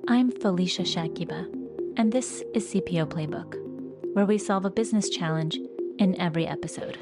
I'm Felicia Shakiba, and this is CPO Playbook, where we solve a business challenge in every episode.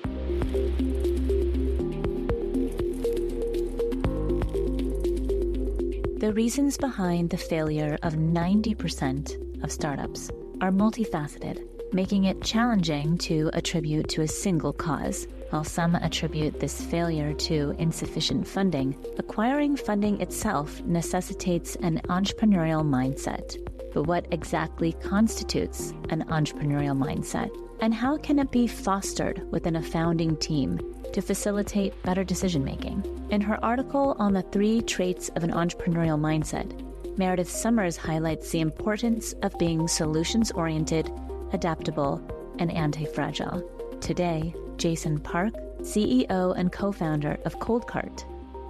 The reasons behind the failure of 90% of startups are multifaceted, making it challenging to attribute to a single cause. While some attribute this failure to insufficient funding, acquiring funding itself necessitates an entrepreneurial mindset. But what exactly constitutes an entrepreneurial mindset? And how can it be fostered within a founding team to facilitate better decision-making? In her article on the 3 traits of an entrepreneurial mindset, Meredith Summers highlights the importance of being solutions-oriented, adaptable, and anti-fragile. Today, Jason Park, CEO and co-founder of ColdCart,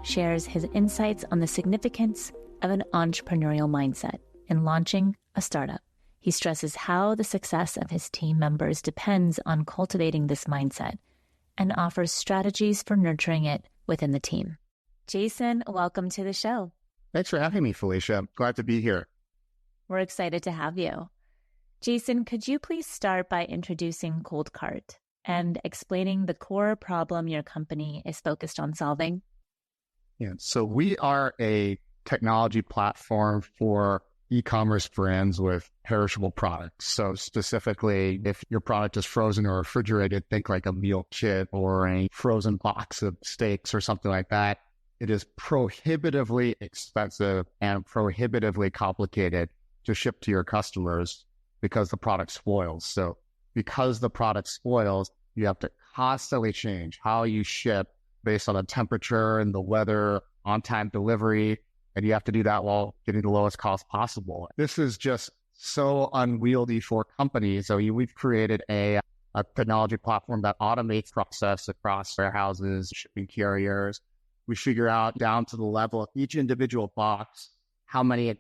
shares his insights on the significance of an entrepreneurial mindset in launching a startup. He stresses how the success of his team members depends on cultivating this mindset and offers strategies for nurturing it within the team. Jason, welcome to the show. Thanks for having me, Felicia. Glad to be here. We're excited to have you. Jason, could you please start by introducing ColdCart and explaining the core problem your company is focused on solving? Yeah, so we are a technology platform for e-commerce brands with perishable products. So specifically, if your product is frozen or refrigerated, think like a meal kit or a frozen box of steaks or something like that. It is prohibitively expensive and prohibitively complicated to ship to your customers because the product spoils. So because the product spoils, you have to constantly change how you ship based on the temperature and the weather, on-time delivery, and you have to do that while getting the lowest cost possible. This is just so unwieldy for companies. So we've created a technology platform that automates process across warehouses, shipping carriers. We figure out down to the level of each individual box, how many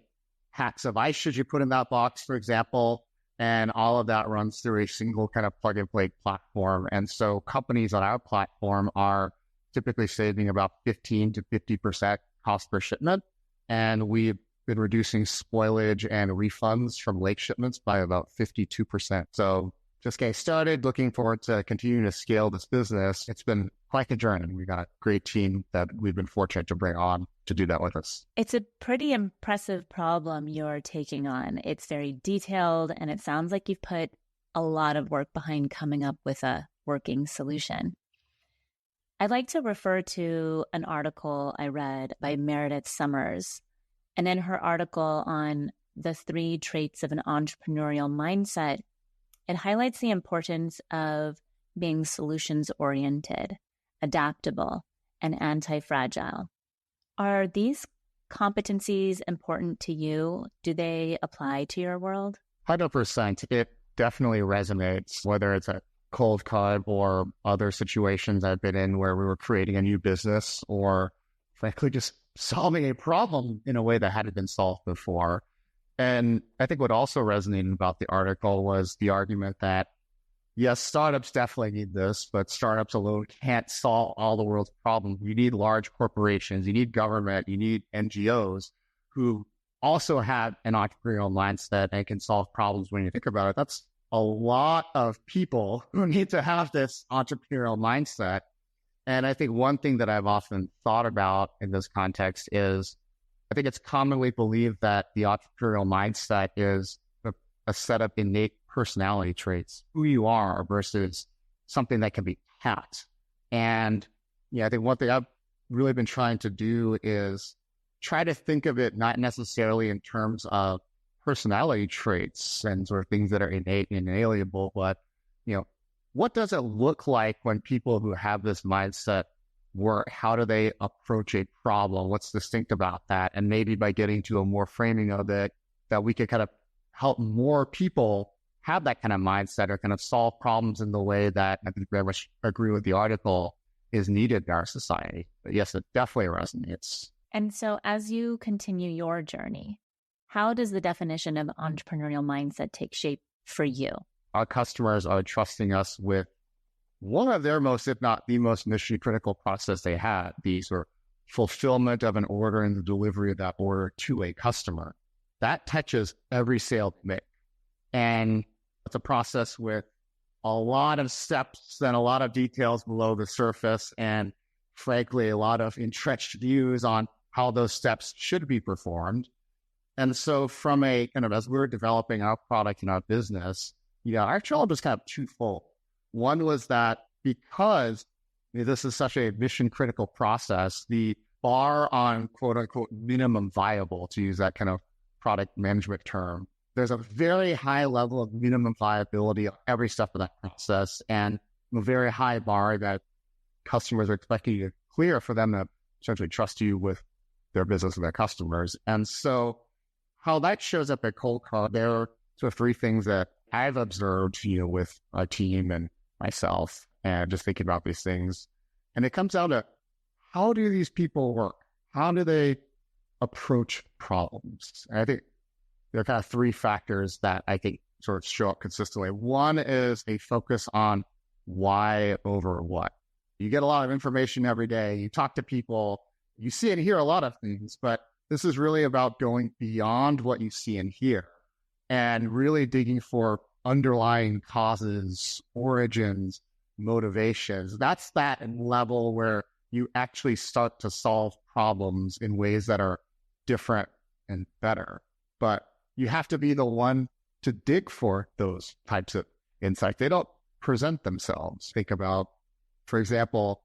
packs of ice should you put in that box, for example, and all of that runs through a single kind of plug-and-play platform. And so companies on our platform are typically saving about 15 to 50% cost per shipment. And we've been reducing spoilage and refunds from late shipments by about 52%. So just getting started, looking forward to continuing to scale this business. It's been quite a journey. We got a great team that we've been fortunate to bring on to do that with us. It's a pretty impressive problem you're taking on. It's very detailed, and it sounds like you've put a lot of work behind coming up with a working solution. I'd like to refer to an article I read by Meredith Summers. And in her article on the 3 traits of an entrepreneurial mindset, it highlights the importance of being solutions-oriented, adaptable, and anti-fragile. Are these competencies important to you? Do they apply to your world? 100%. It definitely resonates, whether it's a ColdCart or other situations I've been in where we were creating a new business or frankly just solving a problem in a way that hadn't been solved before. And I think what also resonated about the article was the argument that, yes, startups definitely need this, but startups alone can't solve all the world's problems. You need large corporations, you need government, you need NGOs who also have an entrepreneurial mindset and can solve problems when you think about it. That's a lot of people who need to have this entrepreneurial mindset. And I think one thing that I've often thought about in this context is I think it's commonly believed that the entrepreneurial mindset is a set of innate personality traits, who you are versus something that can be taught. And yeah, I think one thing I've really been trying to do is try to think of it not necessarily in terms of personality traits and sort of things that are innate and inalienable, but, what does it look like when people who have this mindset work? How do they approach a problem? What's distinct about that? And maybe by getting to a more framing of it, that we could kind of help more people have that kind of mindset or kind of solve problems in the way that I think very much agree with the article is needed in our society. But yes, it definitely resonates. And so as you continue your journey, how does the definition of entrepreneurial mindset take shape for you? Our customers are trusting us with one of their most, if not the most mission critical process they have, the sort of fulfillment of an order and the delivery of that order to a customer. that touches every sale they make. And it's a process with a lot of steps and a lot of details below the surface, and frankly, a lot of entrenched views on how those steps should be performed. And so from a kind of, as we were developing our product and our business, our challenge was kind of twofold. One was that because this is such a mission critical process, the bar on quote unquote minimum viable, to use that kind of product management term, there's a very high level of minimum viability of every step of that process, and a very high bar that customers are expecting you to clear for them to essentially trust you with their business and their customers. And so how that shows up at ColdCart, there are sort of three things that I've observed, with our team and myself, and just thinking about these things. And it comes down to, how do these people work? How do they approach problems? And I think there are kind of three factors that I think sort of show up consistently. One is a focus on why over what. You get a lot of information every day. You talk to people, you see and hear a lot of things, but this is really about going beyond what you see and hear and really digging for underlying causes, origins, motivations. That's that level where you actually start to solve problems in ways that are different and better. But you have to be the one to dig for those types of insights. They don't present themselves. Think about, for example,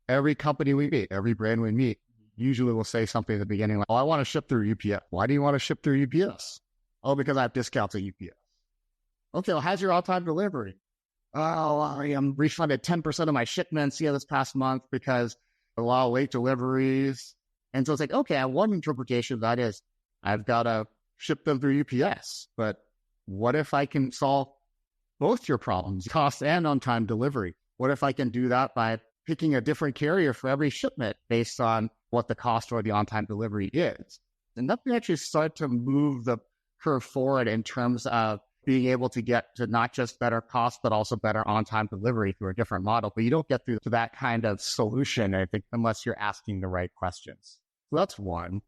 every company we meet, every brand we meet, usually will say something at the beginning like, I want to ship through UPS. Why do you want to ship through UPS? Oh, because I have discounts at UPS. Okay, well, how's your on-time delivery? Oh, I am refunded 10% of my shipments this past month because a lot of late deliveries. And so it's like, okay, one interpretation of that is I've got to ship them through UPS. But what if I can solve both your problems, cost and on-time delivery? What if I can do that by picking a different carrier for every shipment based on what the cost or the on-time delivery is? And that can actually start to move the curve forward in terms of being able to get to not just better cost, but also better on-time delivery through a different model. But you don't get through to that kind of solution, I think, unless you're asking the right questions. So that's one.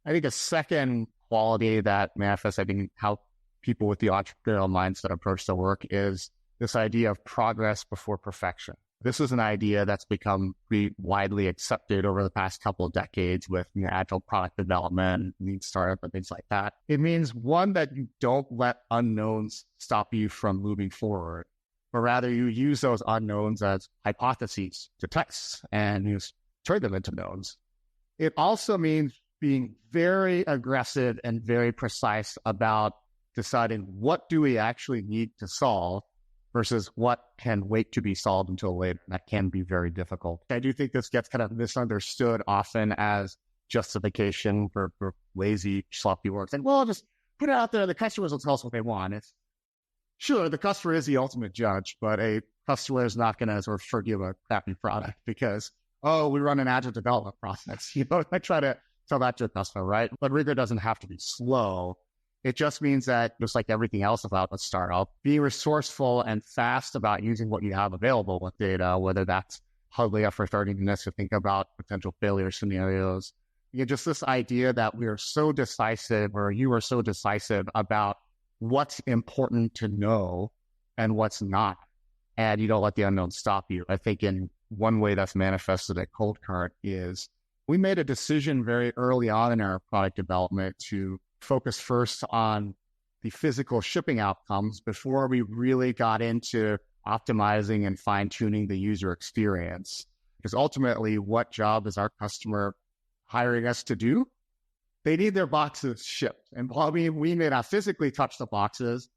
I think a second quality that manifests, I think, how people with the entrepreneurial mindset approach their work is this idea of progress before perfection. This is an idea that's become pretty widely accepted over the past couple of decades with agile product development, lean startup, and things like that. It means, one, that you don't let unknowns stop you from moving forward, but rather you use those unknowns as hypotheses to test and you turn them into knowns. It also means being very aggressive and very precise about deciding what do we actually need to solve versus what can wait to be solved until later. That can be very difficult. I do think this gets kind of misunderstood often as justification for lazy, sloppy work. And well, just put it out there. The customers will tell us what they want. It's sure, the customer is the ultimate judge, but a customer is not going to sort of forgive a crappy product because, we run an agile development process. I try to tell that to the customer, right? But rigor doesn't have to be slow. It just means that, just like everything else about a startup, being resourceful and fast about using what you have available with data, whether that's hardly effort 30 minutes to think about potential failure scenarios. Just this idea that we are so decisive, or you are so decisive about what's important to know and what's not, and you don't let the unknown stop you. I think in one way that's manifested at ColdCart is we made a decision very early on in our product development to focus first on the physical shipping outcomes before we really got into optimizing and fine-tuning the user experience. Because ultimately, what job is our customer hiring us to do? They need their boxes shipped. And while we may not physically touch the boxes,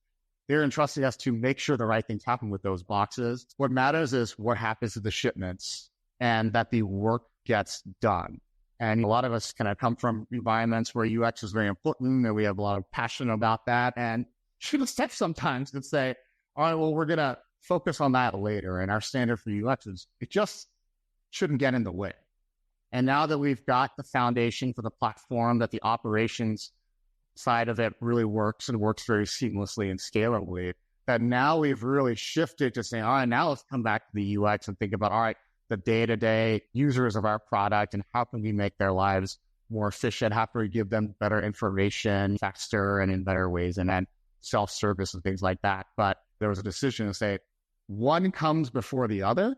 they're entrusting us to make sure the right things happen with those boxes. What matters is what happens to the shipments and that the work gets done. And a lot of us kind of come from environments where UX is very important and we have a lot of passion about that, and should have stepped sometimes and say, all right, well, we're going to focus on that later. And our standard for UX is it just shouldn't get in the way. And now that we've got the foundation for the platform, that the operations side of it really works and works very seamlessly and scalably, that now we've really shifted to saying, all right, now let's come back to the UX and think about, all right, the day-to-day users of our product and how can we make their lives more efficient? How can we give them better information faster and in better ways? And then self-service and things like that. But there was a decision to say one comes before the other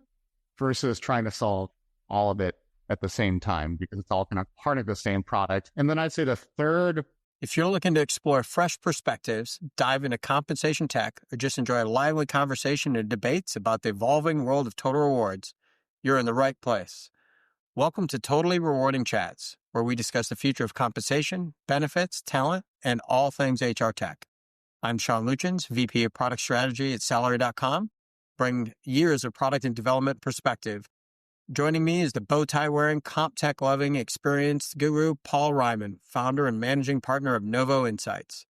versus trying to solve all of it at the same time, because it's all kind of part of the same product. And then I'd say the third. If you're looking to explore fresh perspectives, dive into compensation tech, or just enjoy a lively conversation and debates about the evolving world of total rewards, you're in the right place. Welcome to Totally Rewarding Chats, where we discuss the future of compensation, benefits, talent, and all things HR tech. I'm Sean Luchins, VP of Product Strategy at Salary.com, bring years of product and development perspective. Joining me is the bow tie wearing, comp tech loving, experienced guru, Paul Ryman, founder and managing partner of Novo Insights.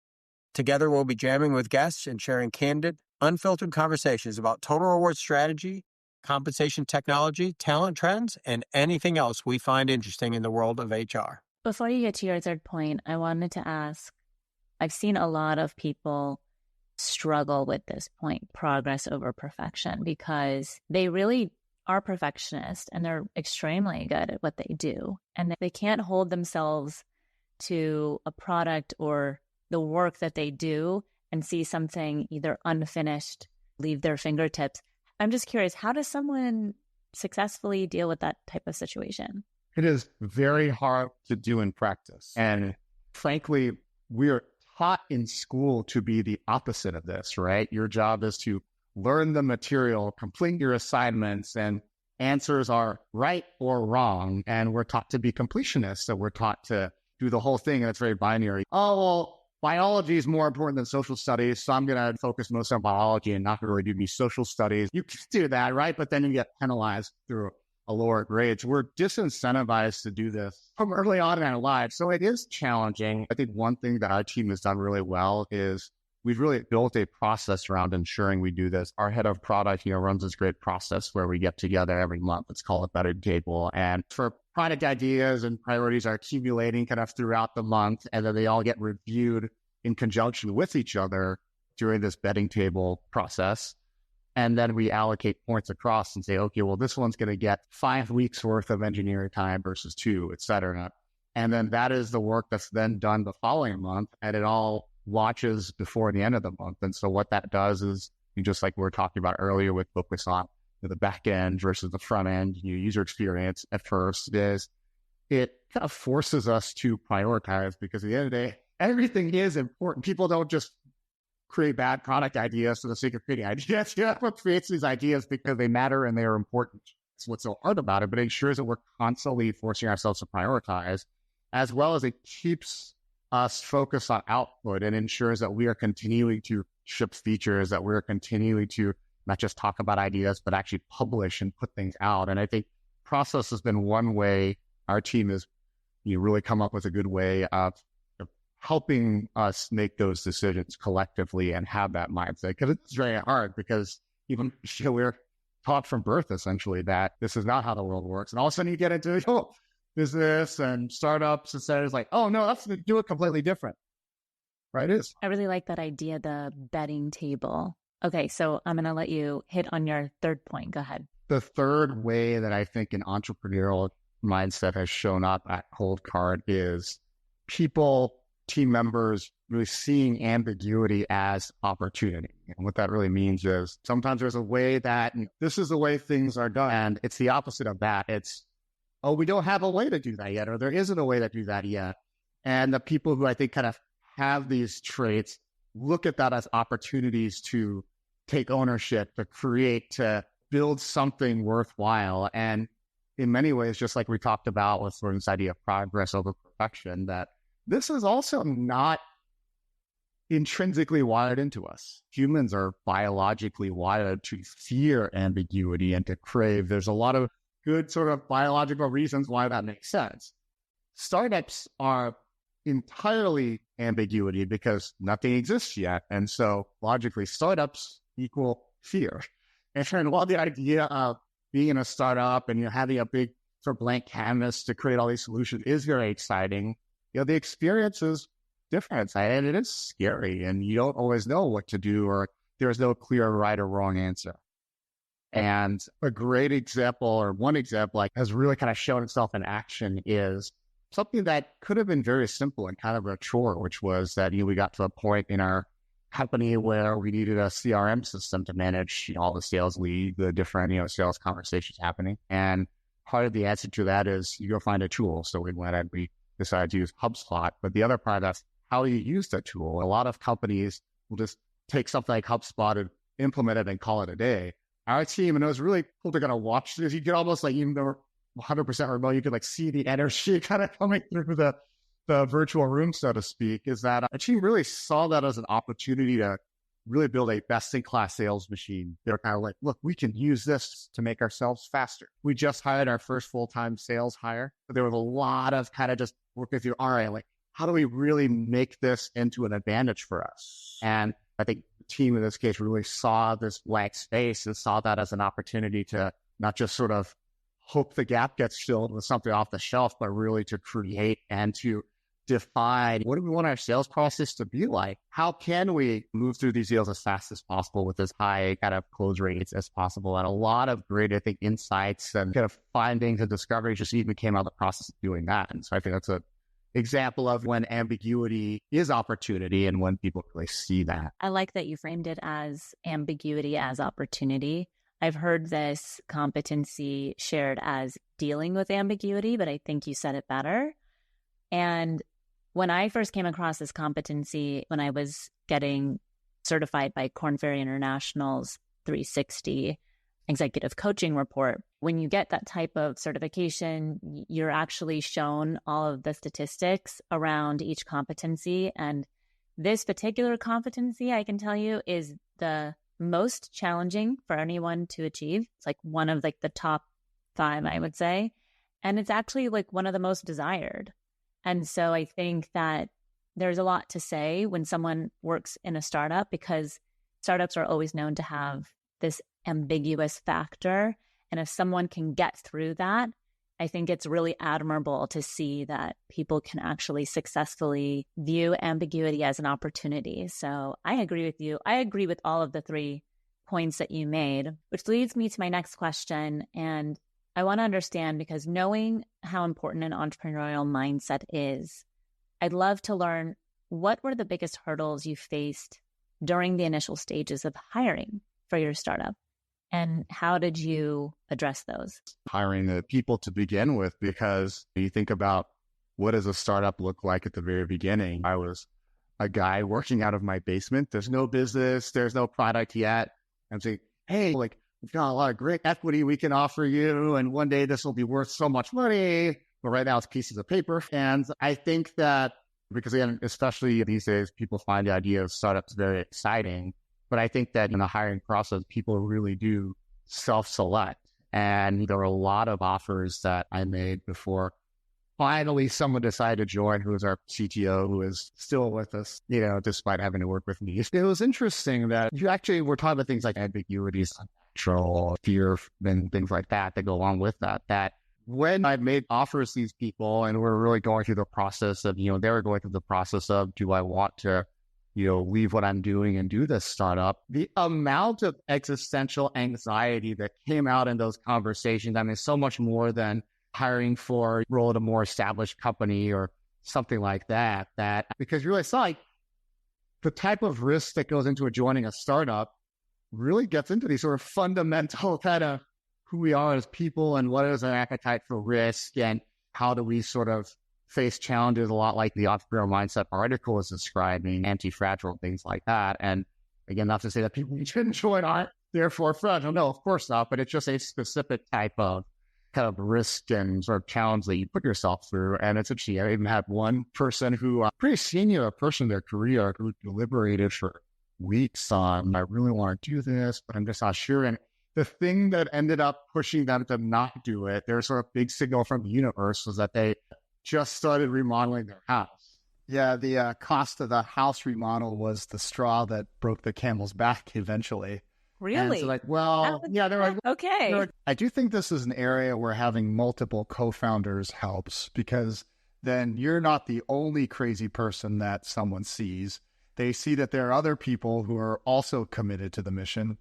Together, we'll be jamming with guests and sharing candid, unfiltered conversations about total reward strategy, compensation technology, talent trends, and anything else we find interesting in the world of HR. Before you get to your third point, I wanted to ask, I've seen a lot of people struggle with this point, progress over perfection, because they really are perfectionists and they're extremely good at what they do. And they can't hold themselves to a product or the work that they do and see something either unfinished, leave their fingertips. I'm just curious, how does someone successfully deal with that type of situation? It is very hard to do in practice. And frankly, we're taught in school to be the opposite of this, right? Your job is to learn the material, complete your assignments, and answers are right or wrong. And we're taught to be completionists. So we're taught to do the whole thing, and it's very binary. Oh, well, biology is more important than social studies, so I'm going to focus most on biology and not really do any social studies. You can do that, right? But then you get penalized through a lower grade. So we're disincentivized to do this from early on in our lives. So it is challenging. I think one thing that our team has done really well is we've really built a process around ensuring we do this. Our head of product, runs this great process where we get together every month. It's called a better table. And for product ideas and priorities are accumulating kind of throughout the month, and then they all get reviewed in conjunction with each other during this betting table process. And then we allocate points across and say, okay, well, this one's going to get 5 weeks worth of engineering time versus 2, et cetera. And then that is the work that's then done the following month, and it all watches before the end of the month. And so what that does is, just like we were talking about earlier with focus on the back end versus the front end, user experience at first, is it kind of forces us to prioritize, because at the end of the day, everything is important. People don't just create bad product ideas for the sake of creating ideas. Everyone creates these ideas because they matter and they are important. That's what's so hard about it, but it ensures that we're constantly forcing ourselves to prioritize, as well as it keeps us focused on output and ensures that we are continuing to ship features, that we're continuing to not just talk about ideas, but actually publish and put things out. And I think process has been one way our team has really come up with a good way of helping us make those decisions collectively and have that mindset, because it's very hard, because even we're taught from birth essentially that this is not how the world works. And all of a sudden you get into business and startups and it's like, oh no, let's do it completely different. Right? It is. I really like that idea, the betting table. Okay, so I'm going to let you hit on your third point. Go ahead. The third way that I think an entrepreneurial mindset has shown up at ColdCart is team members really seeing ambiguity as opportunity. And what that really means is sometimes there's a way that this is the way things are done. And it's the opposite of that. It's, oh, we don't have a way to do that yet, or there isn't a way to do that yet. And the people who I think kind of have these traits look at that as opportunities to take ownership, to create, to build something worthwhile. And in many ways, just like we talked about with sort of this idea of progress over perfection, that this is also not intrinsically wired into us. Humans are biologically wired to fear ambiguity and to crave. There's a lot of good sort of biological reasons why that makes sense. Startups are entirely ambiguity because nothing exists yet. And so logically, startups equal fear. And while the idea of being in a startup and having a big sort of blank canvas to create all these solutions is very exciting, the experience is different, and it is scary, and you don't always know what to do, or there's no clear right or wrong answer. And a great example, or one example, has really kind of shown itself in action is something that could have been very simple and kind of a chore, which was that, we got to a point in our company where we needed a CRM system to manage, all the sales leads, the different, sales conversations happening. And part of the answer to that is you go find a tool. So we went and we decided to use HubSpot. But the other part of how you use that tool. A lot of companies will just take something like HubSpot and implement it and call it a day. Our team, and it was really cool to kind of watch this. You could almost even though 100% remote, you could see the energy kind of coming through the virtual room, so to speak, is that our team really saw that as an opportunity to really build a best-in-class sales machine. They're kind of like, look, we can use this to make ourselves faster. We just hired our first full-time sales hire. But there was a lot of kind of just working through, all right, how do we really make this into an advantage for us? And I think the team in this case really saw this blank space and saw that as an opportunity to not just sort of hope the gap gets filled with something off the shelf, but really to create and to define what do we want our sales process to be like? How can we move through these deals as fast as possible with as high kind of close rates as possible? And a lot of great, I think, insights and kind of findings and discoveries just even came out of the process of doing that. And so I think that's an example of when ambiguity is opportunity and when people really see that. I like that you framed it as ambiguity as opportunity. I've heard this competency shared as dealing with ambiguity, but I think you said it better. And when I first came across this competency, when I was getting certified by Korn Ferry International's 360 executive coaching report, when you get that type of certification, you're actually shown all of the statistics around each competency. And this particular competency, I can tell you, is the most challenging for anyone to achieve. It's one of the top 5, I would say. And it's actually one of the most desired. And so I think that there's a lot to say when someone works in a startup, because startups are always known to have this ambiguous factor. And if someone can get through that, I think it's really admirable to see that people can actually successfully view ambiguity as an opportunity. So I agree with you. I agree with all of the 3 points that you made, which leads me to my next question. And I want to understand, because knowing how important an entrepreneurial mindset is, I'd love to learn, what were the biggest hurdles you faced during the initial stages of hiring for your startup? And how did you address those? Hiring the people to begin with, because you think about what does a startup look like at the very beginning. I was a guy working out of my basement. There's no business. There's no product yet. I'm saying, hey, we've got a lot of great equity we can offer you. And one day this will be worth so much money. But right now it's pieces of paper. And I think that because, again, especially these days, people find the idea of startups very exciting. But I think that in the hiring process, people really do self-select. And there were a lot of offers that I made before finally someone decided to join, who was our CTO, who is still with us, despite having to work with me. It was interesting that you actually were talking about things like ambiguities, unnatural, fear, and things like that go along with that when I made offers to these people and we're really going through the process of, they were going through the process of, do I want to leave what I'm doing and do this startup? The amount of existential anxiety that came out in those conversations, so much more than hiring for a role at a more established company or something like that, because you really saw the type of risk that goes into joining a startup really gets into these sort of fundamental kind of who we are as people and what is our appetite for risk and how do we sort of face challenges, a lot like the entrepreneurial mindset article is describing, anti-fragile, things like that. And again, not to say that people who shouldn't join aren't therefore fragile. No, of course not. But it's just a specific type of kind of risk and sort of challenge that you put yourself through. And it's interesting. I even had one person who, pretty senior person in their career, who deliberated for weeks on, I really want to do this, but I'm just not sure. And the thing that ended up pushing them to not do it, their sort of big signal from the universe, was that they just started remodeling their house. Yeah, the cost of the house remodel was the straw that broke the camel's back eventually. Really? And so they're like, okay. I do think this is an area where having multiple co-founders helps, because then you're not the only crazy person that someone sees. They see that there are other people who are also committed to the mission.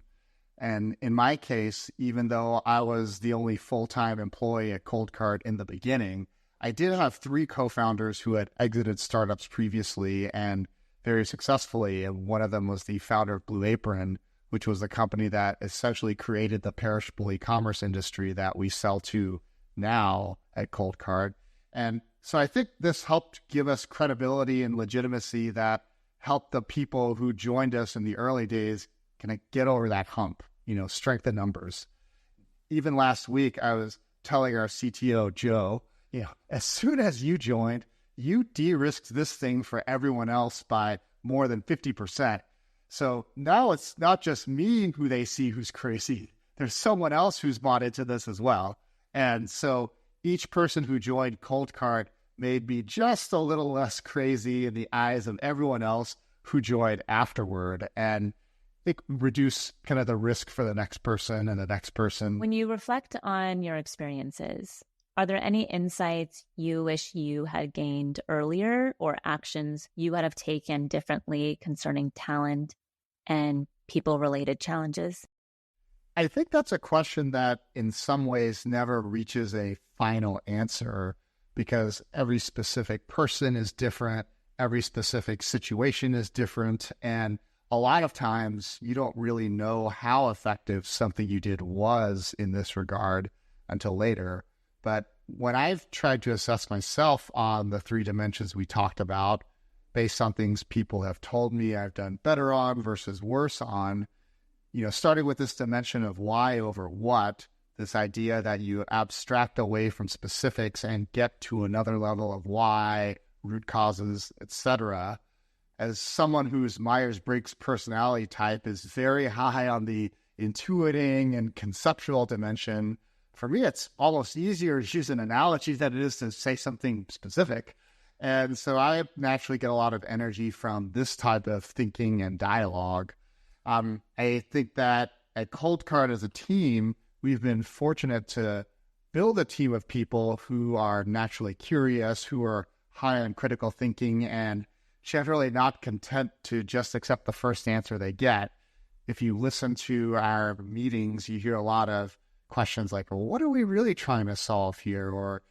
And in my case, even though I was the only full-time employee at ColdCart in the beginning, I did have 3 co-founders who had exited startups previously and very successfully. And one of them was the founder of Blue Apron, which was the company that essentially created the perishable e-commerce industry that we sell to now at ColdCart. And so I think this helped give us credibility and legitimacy that helped the people who joined us in the early days kind of get over that hump, strength in numbers. Even last week, I was telling our CTO, Joe, as soon as you joined, you de-risked this thing for everyone else by more than 50%. So now it's not just me who they see who's crazy. There's someone else who's bought into this as well. And so each person who joined ColdCart made me just a little less crazy in the eyes of everyone else who joined afterward. And it reduced kind of the risk for the next person and the next person. When you reflect on your experiences, are there any insights you wish you had gained earlier or actions you would have taken differently concerning talent and people-related challenges? I think that's a question that in some ways never reaches a final answer because every specific person is different, every specific situation is different, and a lot of times you don't really know how effective something you did was in this regard until later. But when I've tried to assess myself on the 3 dimensions we talked about, based on things people have told me I've done better on versus worse on, starting with this dimension of why over what, this idea that you abstract away from specifics and get to another level of why, root causes, etc. As someone whose Myers-Briggs personality type is very high on the intuiting and conceptual dimension, for me, it's almost easier to use an analogy than it is to say something specific. And so I naturally get a lot of energy from this type of thinking and dialogue. I think that at ColdCart as a team, we've been fortunate to build a team of people who are naturally curious, who are high on critical thinking, and generally not content to just accept the first answer they get. If you listen to our meetings, you hear a lot of questions like, well, what are we really trying to solve here? Or,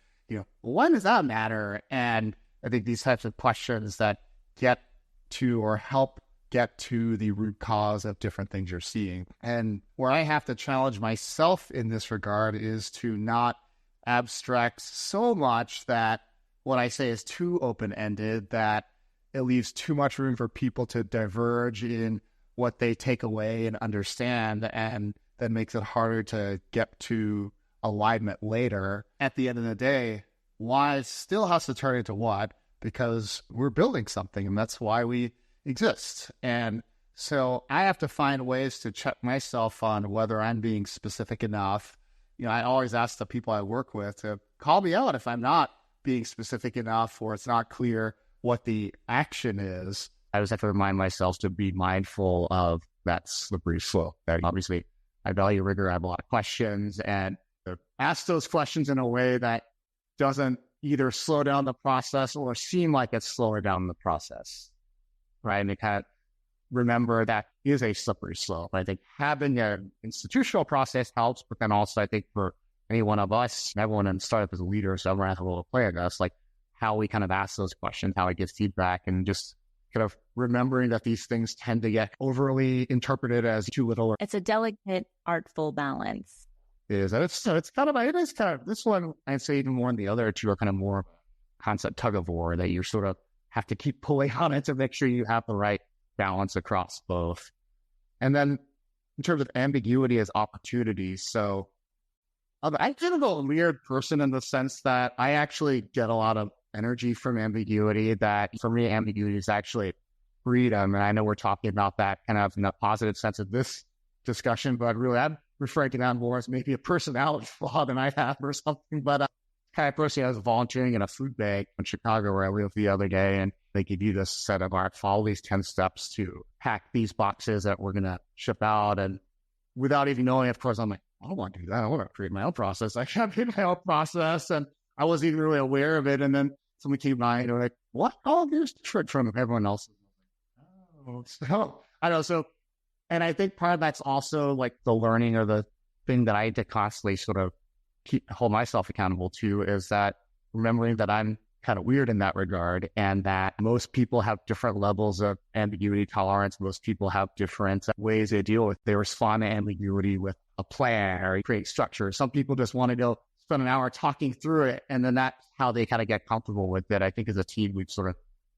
why does that matter? And I think these types of questions that get to or help get to the root cause of different things you're seeing. And where I have to challenge myself in this regard is to not abstract so much that what I say is too open-ended, that it leaves too much room for people to diverge in what they take away and understand, and that makes it harder to get to alignment later. At the end of the day, why still has to turn into what, because we're building something, and that's why we exist. And so I have to find ways to check myself on whether I'm being specific enough. I always ask the people I work with to call me out if I'm not being specific enough or it's not clear what the action is. I just have to remind myself to be mindful of that slippery slope. Obviously, I value rigor. I have a lot of questions, and ask those questions in a way that doesn't either slow down the process or seem like it's slowing down the process, right? And kind of remember that is a slippery slope. I think having an institutional process helps, but then also I think for any one of us, everyone in startup is a leader, so everyone has a role to play in us, like how we kind of ask those questions, how we get feedback, and just kind of remembering that these things tend to get overly interpreted as too little. It's a delicate, artful balance. It is kind of this one, I'd say even more than the other two are kind of more concept tug of war, that you sort of have to keep pulling on it to make sure you have the right balance across both. And then in terms of ambiguity as opportunities, so I'm kind of a weird person in the sense that I actually get a lot of energy from ambiguity. That for me, ambiguity is actually freedom. And I know we're talking about that kind of in a positive sense of this discussion, but really I'm referring to that more as maybe a personality flaw than I have or something. But kind of person I was volunteering in a food bank in Chicago where I lived the other day, and they give you this set of follow these 10 steps to pack these boxes that we're going to ship out. And without even knowing, of course, I'm like, I don't want to do that. I want to create my own process. I can't create my own process. And I wasn't even really aware of it. And then someone came by and they're like, what? Oh, here's the trick from everyone else. Oh, so I don't know. So, and I think part of that's also like the learning, or the thing that I had to constantly sort of hold myself accountable to, is that remembering that I'm kind of weird in that regard, and that most people have different levels of ambiguity tolerance. Most people have different ways they deal with. They respond to ambiguity with a plan or create structure. Some people just want to go spend an hour talking through it, and then that's how they kind of get comfortable with it. I think as a team, we've sort of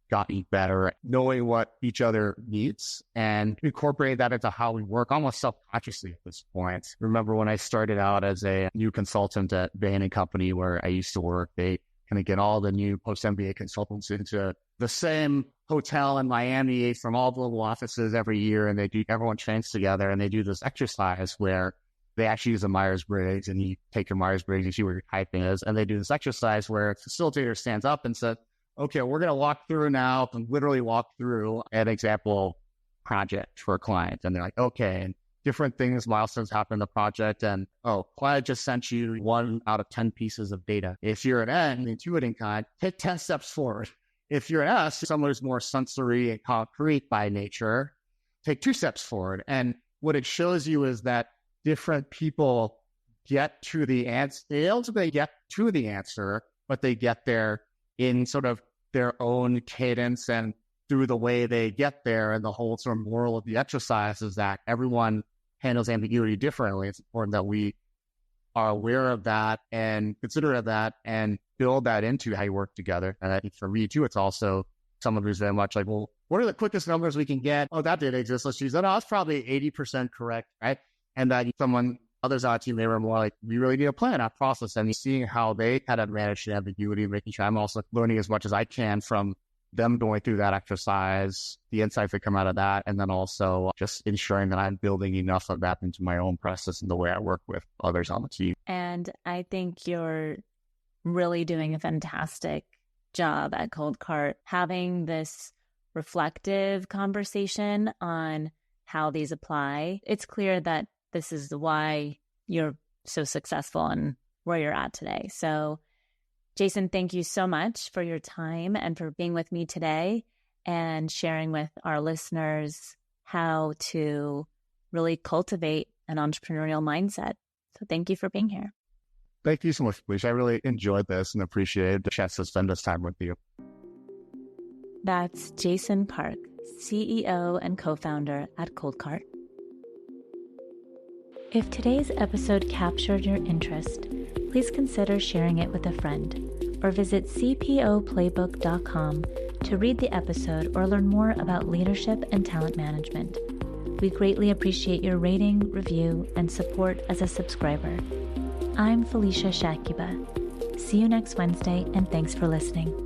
gotten better at knowing what each other needs and incorporating that into how we work almost self-consciously at this point. Remember when I started out as a new consultant at Bain & Company, where I used to work, they kind of get all the new post-MBA consultants into the same hotel in Miami from all global offices every year. And everyone trains together, and they do this exercise where they actually use a Myers-Briggs, and you take your Myers-Briggs and see where your typing is. And they do this exercise where a facilitator stands up and says, okay, we're going to walk through now, and literally walk through an example project for a client. And they're like, okay, and different things, milestones happen in the project. And, client just sent you 1 out of 10 pieces of data. If you're an N, the intuiting kind, take 10 steps forward. If you're an S, someone who's more sensory and concrete by nature, take 2 steps forward. And what it shows you is that different people get to the answer. They ultimately get to the answer, but they get there in sort of their own cadence and through the way they get there. And the whole sort of moral of the exercise is that everyone handles ambiguity differently. It's important that we are aware of that and considerate of that and build that into how you work together. And I think for me too, it's also someone who's very much like, well, what are the quickest numbers we can get? Oh, that data exists. Let's use that. Oh, it's probably 80% correct, right? And that others on our team, they were more like, we really need a plan, a process, and seeing how they kind of manage the ambiguity, making sure I'm also learning as much as I can from them going through that exercise, the insights that come out of that, and then also just ensuring that I'm building enough of that into my own process and the way I work with others on the team. And I think you're really doing a fantastic job at ColdCart, having this reflective conversation on how these apply. It's clear that this is why you're so successful and where you're at today. So, Jason, thank you so much for your time and for being with me today and sharing with our listeners how to really cultivate an entrepreneurial mindset. So thank you for being here. Thank you so much, Felicia. I really enjoyed this and appreciated the chance to spend this time with you. That's Jason Park, CEO and co-founder at ColdCart. If today's episode captured your interest, please consider sharing it with a friend or visit cpoplaybook.com to read the episode or learn more about leadership and talent management. We greatly appreciate your rating, review, and support as a subscriber. I'm Felicia Shakiba. See you next Wednesday, and thanks for listening.